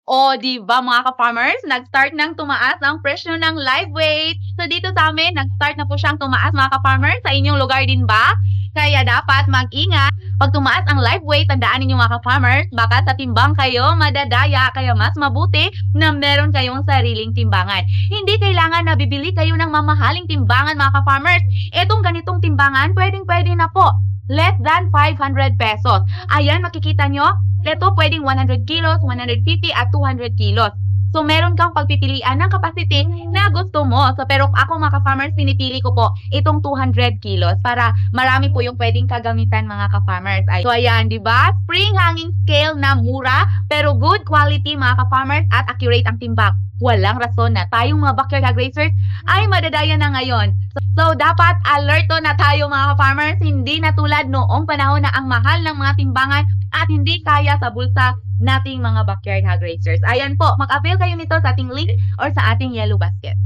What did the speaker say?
O, 'di ba mga ka-farmers, nag-start ng tumaas ang presyo ng live weight. So dito sa amin, nag-start na po siyang tumaas mga ka-farmers. Sa inyong lugar din ba? Kaya dapat mag-ingat. Pag tumaas ang live weight, tandaan ninyo mga ka-farmers, baka sa timbang kayo madadaya. Kaya mas mabuti na meron kayong sariling timbangan. Hindi kailangan na bibili kayo ng mamahaling timbangan mga ka-farmers. Etong ganitong timbangan, pwedeng-pwede na po. Less than 500 pesos. Ayan, makikita nyo, ito pwedeng 100 kilos, 150 at 200 kilos. So, meron kang pagpipilian ng capacity na gusto mo. So, pero ako mga ka-farmers, pinipili ko po itong 200 kilos para marami po yung pwedeng kagamitan mga ka-farmers. So, ayan, di ba? Spring hanging scale na mura, pero good quality mga ka-farmers at accurate ang timbang. Walang rason na tayong mga backyard hog racers ay madadaya na ngayon. So, dapat alerto na tayo mga ka-farmers, hindi na tulad noong panahon na ang mahal ng mga timbangan at hindi kaya sa bulsa nating mga backyard hog racers. Ayan po, mag-avail kayo nito sa ating link or sa ating yellow basket.